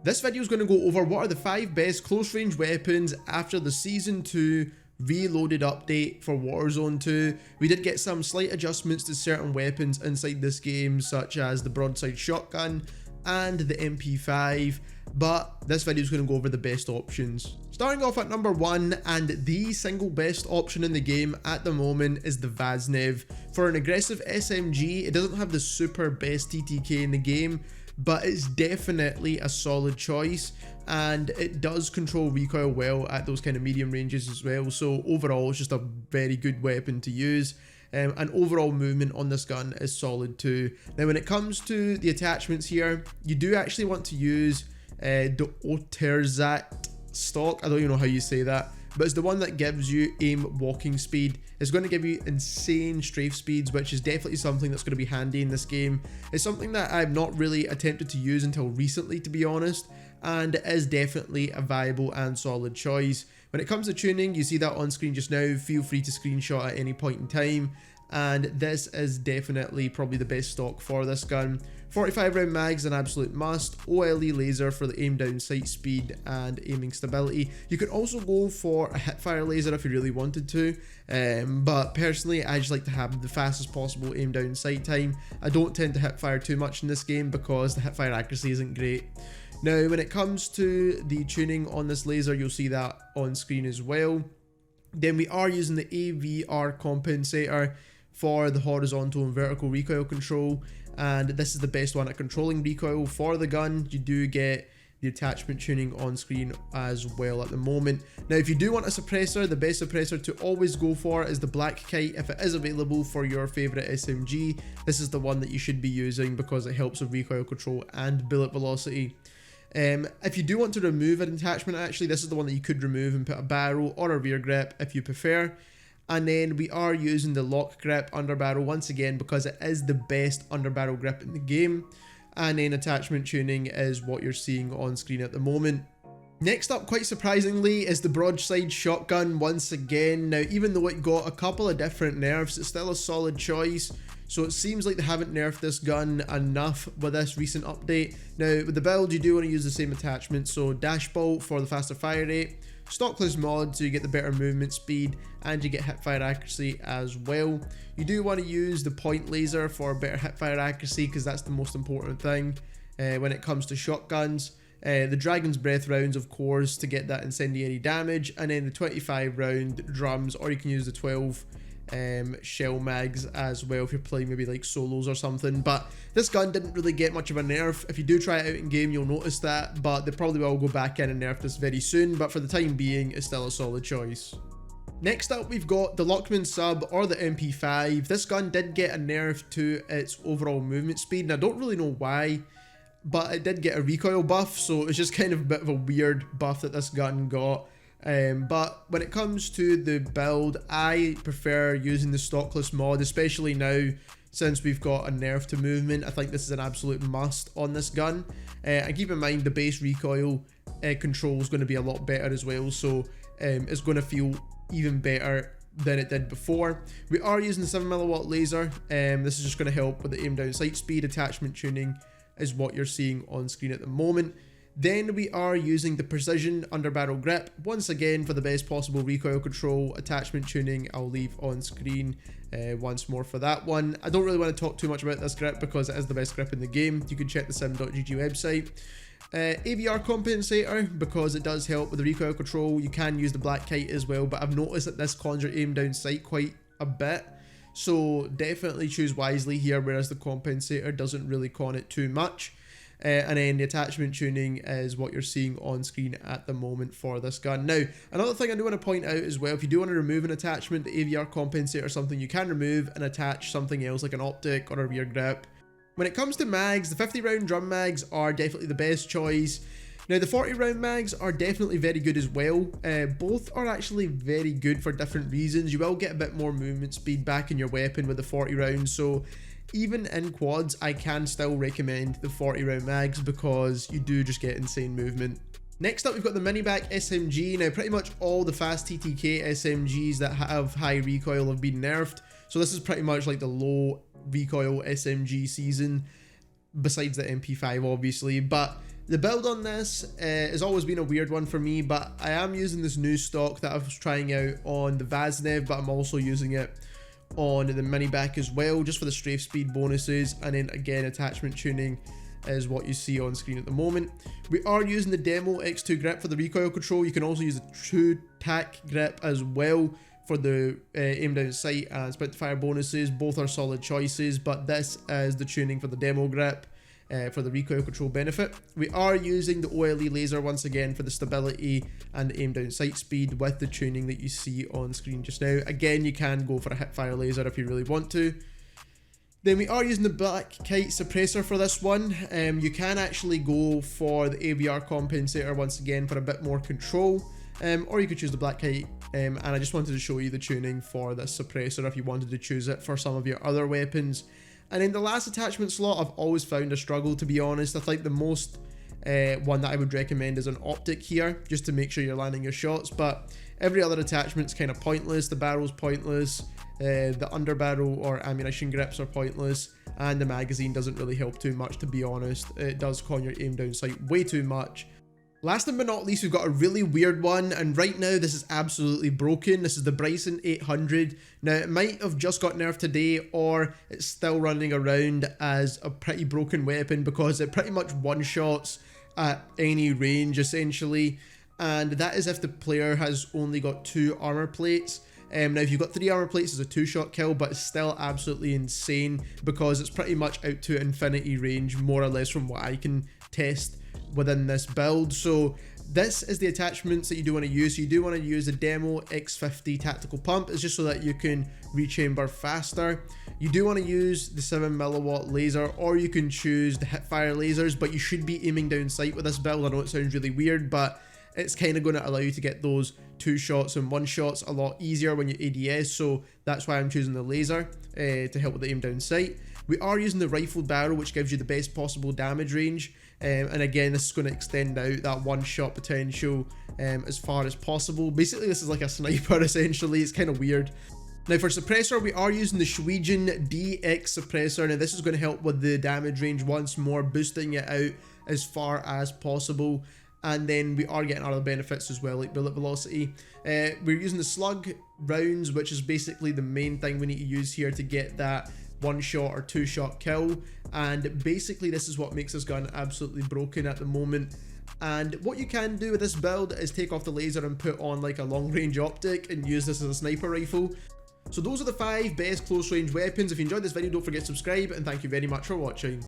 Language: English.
This video is going to go over what are the 5 best close range weapons after the Season 2 Reloaded update for Warzone 2. We did get some slight adjustments to certain weapons inside this game, such as the Broadside shotgun and the MP5, but this video is going to go over the best options. Starting off at number 1, and the single best option in the game at the moment is the Vasniv. For an aggressive SMG, it doesn't have the super best TTK in the game, but it's definitely a solid choice, and it does control recoil well at those kind of medium ranges as well. So overall, it's just a very good weapon to use. And overall movement on this gun is solid too. Now when it comes to the attachments here, you do actually want to use the Oterzat stock. I don't even know how you say that, but it's the one that gives you aim walking speed. It's going to give you insane strafe speeds, which is definitely something that's going to be handy in this game. It's something that I've not really attempted to use until recently, to be honest, and it is definitely a viable and solid choice. When it comes to tuning, you see that on screen just now. Feel free to screenshot at any point in time, and this is definitely probably the best stock for this gun. 45 round mags, an absolute must. OLE laser for the aim down sight speed and aiming stability. You can also go for a hipfire laser if you really wanted to, but personally I just like to have the fastest possible aim down sight time. I don't tend to hipfire too much in this game because the hipfire accuracy isn't great. Now when it comes to the tuning on this laser, you'll see that on screen as well. Then we are using the AVR compensator for the horizontal and vertical recoil control, and this is the best one at controlling recoil for the gun. You do get the attachment tuning on screen as well at the moment. Now if you do want a suppressor, the best suppressor to always go for is the Black Kite if it is available for your favorite SMG. This is the one that you should be using because it helps with recoil control and bullet velocity. If you do want to remove an attachment, actually this is the one that you could remove and put a barrel or a rear grip if you prefer. And then we are using the lock grip under barrel once again because it is the best under barrel grip in the game. And then attachment tuning is what you're seeing on screen at the moment. Next up, quite surprisingly, is the Broadside shotgun once again. Now even though it got a couple of different nerfs, it's still a solid choice. So it seems like they haven't nerfed this gun enough with this recent update. Now with the build, you do want to use the same attachment, so dash bolt for the faster fire rate, stockless mod so you get the better movement speed, and you get hipfire accuracy as well. You do want to use the point laser for better hipfire accuracy because that's the most important thing when it comes to shotguns. The Dragon's Breath rounds, of course, to get that incendiary damage, and then the 25 round drums, or you can use the 12 shell mags as well if you're playing maybe like solos or something. But this gun didn't really get much of a nerf. If you do try it out in game, you'll notice that, but they probably will go back in and nerf this very soon, but for the time being it's still a solid choice. Next up, we've got the Lockman sub, or the MP5. This gun did get a nerf to its overall movement speed, and I don't really know why, but it did get a recoil buff, so it's just kind of a bit of a weird buff that this gun got. But when it comes to the build, I prefer using the stockless mod, especially now since we've got a nerf to movement. I think this is an absolute must on this gun. And keep in mind the base recoil control is going to be a lot better as well, so it's going to feel even better than it did before. We are using the 7mm laser. This is just going to help with the aim down sight speed. Attachment tuning is what you're seeing on screen at the moment. Then we are using the precision under barrel grip once again for the best possible recoil control. Attachment tuning I'll leave on screen once more for that one. I don't really want to talk too much about this grip because it is the best grip in the game. You can check the sim.gg website. AVR compensator because it does help with the recoil control. You can use the Black Kite as well, but I've noticed that this cons your aim down sight quite a bit, so definitely choose wisely here, whereas the compensator doesn't really con it too much. And then the attachment tuning is what you're seeing on screen at the moment for this gun. Now, another thing I do want to point out as well, if you do want to remove an attachment, the AVR compensator is something you can remove and attach something else like an optic or a rear grip. When it comes to mags, the 50 round drum mags are definitely the best choice. Now the 40 round mags are definitely very good as well. Both are actually very good for different reasons. You will get a bit more movement speed back in your weapon with the 40 rounds, so even in quads I can still recommend the 40 round mags because you do just get insane movement. Next up, we've got the MINIBAK SMG. Now pretty much all the fast TTK SMGs that have high recoil have been nerfed, so this is pretty much like the low recoil SMG season, besides the MP5 obviously. But The build on this has always been a weird one for me, but I am using this new stock that I was trying out on the Vasniv, but I'm also using it on the MINIBAK as well, just for the strafe speed bonuses, and then again attachment tuning is what you see on screen at the moment. We are using the demo X2 grip for the recoil control. You can also use the true TAQ grip as well for the aim down sight and sprint to fire bonuses. Both are solid choices, but this is the tuning for the demo grip for the recoil control benefit. We are using the OLE laser once again for the stability and the aim down sight speed with the tuning that you see on screen just now. Again, you can go for a hip fire laser if you really want to. Then we are using the black kite suppressor for this one. You can actually go for the AVR compensator once again for a bit more control, or you could choose the black kite. And I just wanted to show you the tuning for this suppressor if you wanted to choose it for some of your other weapons. And in the last attachment slot, I've always found a struggle, to be honest. I think the most one that I would recommend is an optic here, just to make sure you're landing your shots, but every other attachment's kind of pointless. The barrel's pointless, the underbarrel or ammunition grips are pointless, and the magazine doesn't really help too much, to be honest. It does con your aim down sight way too much. Last but not least, we've got a really weird one, and right now this is absolutely broken. This is the Bryson 800. Now, it might have just got nerfed today, or it's still running around as a pretty broken weapon because it pretty much one-shots at any range, essentially. And that is if the player has only got 2 armor plates. Now, if you've got 3 armor plates, it's a 2-shot kill, but it's still absolutely insane because it's pretty much out to infinity range, more or less, from what I can test within this build. So this is the attachments that you do want to use. So you do want to use the demo X50 tactical pump. It's just so that you can rechamber faster. You do want to use the 7mW laser, or you can choose the hip fire lasers, but you should be aiming down sight with this build. I know it sounds really weird, but it's kind of going to allow you to get those 2 shots and 1 shots a lot easier when you ADS, so that's why I'm choosing the laser to help with the aim down sight. We are using the rifled barrel, which gives you the best possible damage range, and again, this is going to extend out that 1-shot potential as far as possible. Basically, this is like a sniper, essentially. It's kind of weird. Now, for suppressor, we are using the Schweigen DX suppressor. Now, this is going to help with the damage range once more, boosting it out as far as possible. And then we are getting other benefits as well, like bullet velocity. We're using the slug rounds, which is basically the main thing we need to use here to get that 1-shot or 2-shot kill. And basically this is what makes this gun absolutely broken at the moment. And what you can do with this build is take off the laser and put on like a long range optic and use this as a sniper rifle. So those are the 5 best close range weapons. If you enjoyed this video, don't forget to subscribe, and thank you very much for watching.